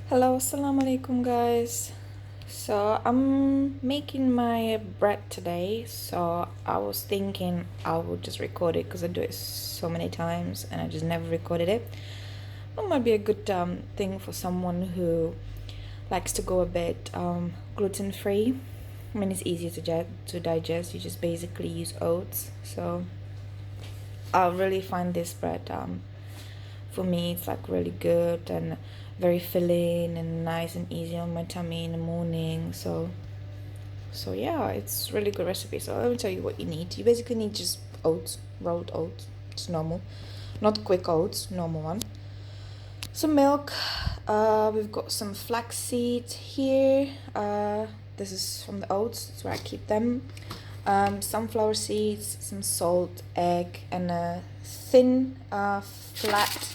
Hello, assalamu alaikum, guys. So, I'm making my bread today. So, I was thinking I would just record it because I do it so many times and I just never recorded it. It might be a good thing for someone who likes to go a bit gluten free. I mean, it's easier to digest. You just basically use oats. So, I really find this bread for me it's like really good and very filling and nice and easy on my tummy in the morning. So yeah, it's really good recipe. So let me tell you what you need. You basically need just oats, rolled oats, just normal, not quick oats, normal one. Some milk. We've got some flax seeds here. This is from the oats. That's where I keep them. Sunflower seeds, some salt, egg, and a thin, flat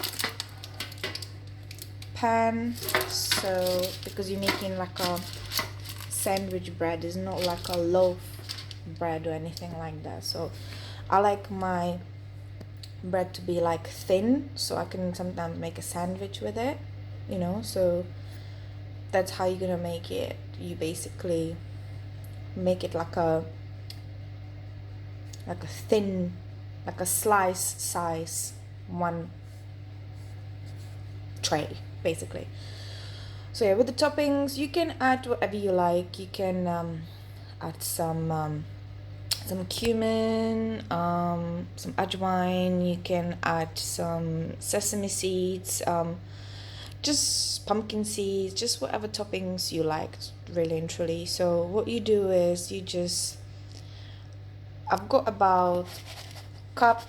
pan. So because you're making like a sandwich bread, it's not like a loaf bread or anything like that. So I like my bread to be like thin, so I can sometimes make a sandwich with it, so that's how you're gonna make it. You basically make it like a thin, like a slice size one tray basically. So yeah, with the toppings you can add whatever you like. You can add some cumin, some ajwain. You can add some sesame seeds, just pumpkin seeds, just whatever toppings you like, really and truly. So what you do is I've got about cup,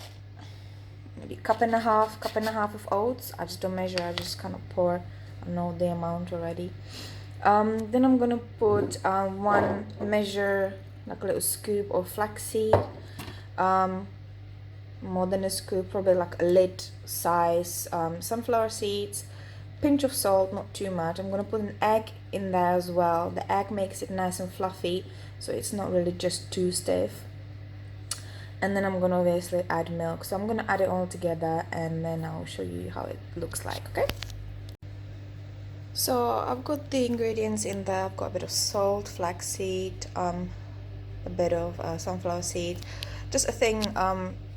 maybe cup and a half of oats. I just don't measure, I just kind of pour. I know the amount already. Then I'm gonna put one measure, like a little scoop of flaxseed, more than a scoop, probably like a lid size, sunflower seeds, pinch of salt, not too much. I'm gonna put an egg in there as well. The egg makes it nice and fluffy, so it's not really just too stiff. And then I'm gonna obviously add milk. So I'm gonna add it all together and then I'll show you how it looks like, okay? So I've got the ingredients in there. I've got a bit of salt, flaxseed, a bit of sunflower seed. Just a thing,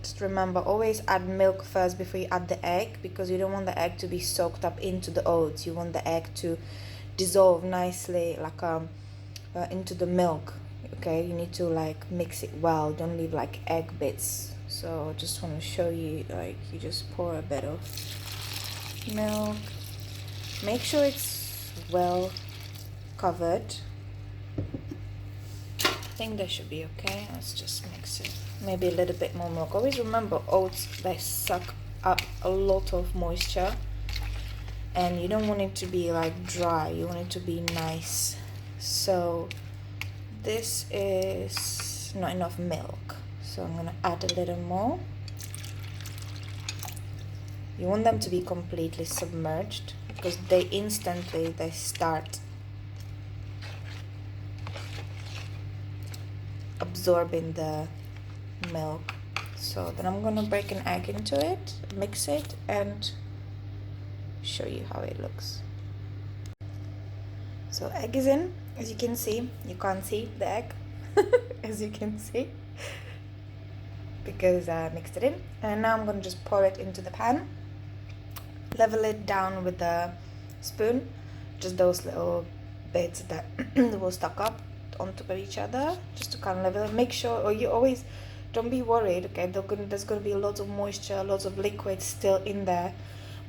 just remember, always add milk first before you add the egg, because you don't want the egg to be soaked up into the oats. You want the egg to dissolve nicely, like into the milk. Okay, you need to like mix it well. Don't leave like egg bits. So just want to show you, like, you just pour a bit of milk. Make sure it's well covered. I think that should be okay. Let's just mix it. Maybe a little bit more milk. Always remember, oats, they suck up a lot of moisture, and you don't want it to be like dry. You want it to be nice. So this is not enough milk, so I'm gonna add a little more. You want them to be completely submerged, because they start absorbing the milk. So then I'm gonna break an egg into it, mix it, and show you how it looks. So egg is in. As you can see, you can't see the egg as you can see, because I mixed it in. And now I'm gonna just pour it into the pan, level it down with the spoon, just those little bits that will stuck up on top of each other, just to kind of level it. Make sure, or you always, don't be worried, okay, there's gonna be lots of moisture, lots of liquid still in there,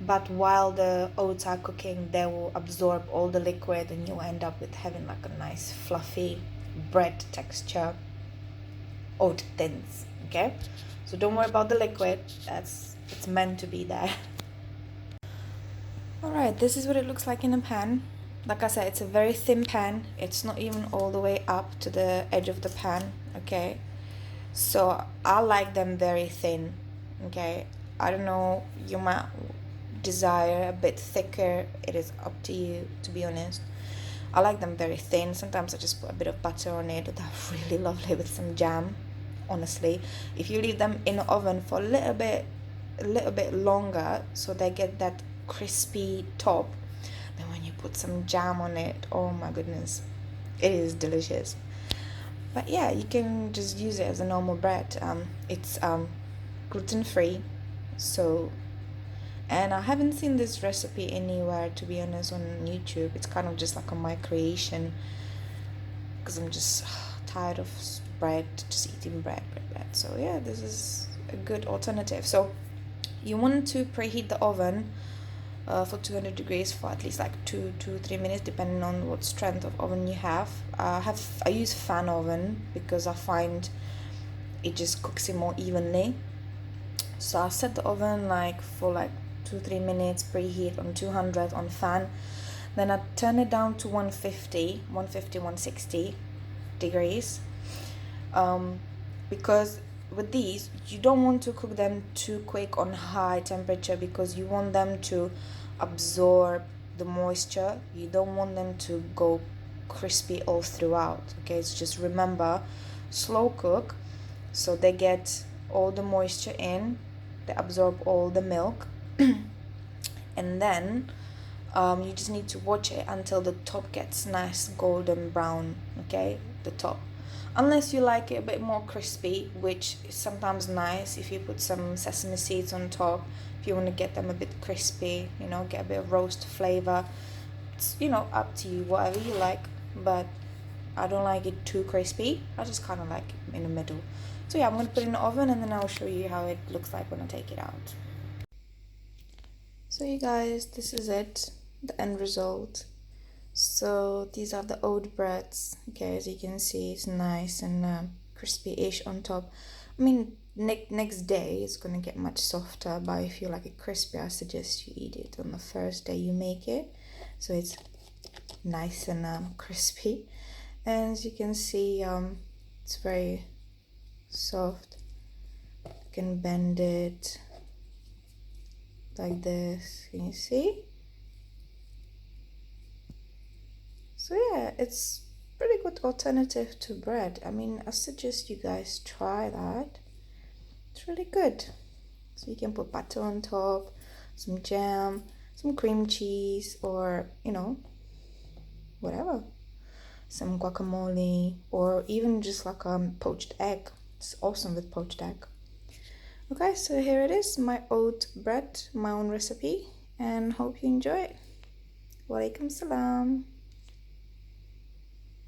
but while the oats are cooking, they will absorb all the liquid and you'll end up with having like a nice fluffy bread texture, oat thins, okay? So don't worry about the liquid, it's meant to be there. Alright, this is what it looks like in a pan. Like I said, it's a very thin pan. It's not even all the way up to the edge of the pan, okay? So I like them very thin, okay? I don't know, you might desire a bit thicker. It is up to you, to be honest. I like them very thin. Sometimes I just put a bit of butter on it. They're really lovely with some jam, honestly. If you leave them in the oven for a little bit longer, so they get that crispy top, Then when you put some jam on it, oh my goodness, it is delicious. But yeah, you can just use it as a normal bread. It's gluten free, so, and I haven't seen this recipe anywhere, to be honest, on YouTube. It's kind of just like on my creation, because I'm just tired of bread, just eating bread. So yeah, this is a good alternative. So you want to preheat the oven for 200 degrees for at least like 2 to 3 minutes, depending on what strength of oven you have. I use fan oven because I find it just cooks it more evenly. So I set the oven like for like 2 3 minutes, preheat on 200 on fan. Then I turn it down to 160 degrees. Because with these, you don't want to cook them too quick on high temperature, because you want them to absorb the moisture. You don't want them to go crispy all throughout. Okay, so just remember, slow cook, so they get all the moisture in, they absorb all the milk. And then you just need to watch it until the top gets nice golden brown. Okay, the top, unless you like it a bit more crispy, which is sometimes nice if you put some sesame seeds on top, if you want to get them a bit crispy, get a bit of roast flavor. It's up to you, whatever you like. But I don't like it too crispy, I just kind of like it in the middle. So yeah, I'm going to put it in the oven, and then I'll show you how it looks like when I take it out. So you guys, this is it, the end result. So these are the oat breads. Okay, as you can see, it's nice and crispy-ish on top. I mean, next day it's gonna get much softer, but if you like it crispy, I suggest you eat it on the first day you make it, so it's nice and crispy. And as you can see, it's very soft. You can bend it like this. Can you see? So yeah, it's pretty good alternative to bread. I mean, I suggest you guys try that. It's really good. So you can put butter on top, some jam, some cream cheese, or whatever. Some guacamole, or even just like poached egg. It's awesome with poached egg. Okay, so here it is, my oat bread, my own recipe, and hope you enjoy it. Walaikum salam.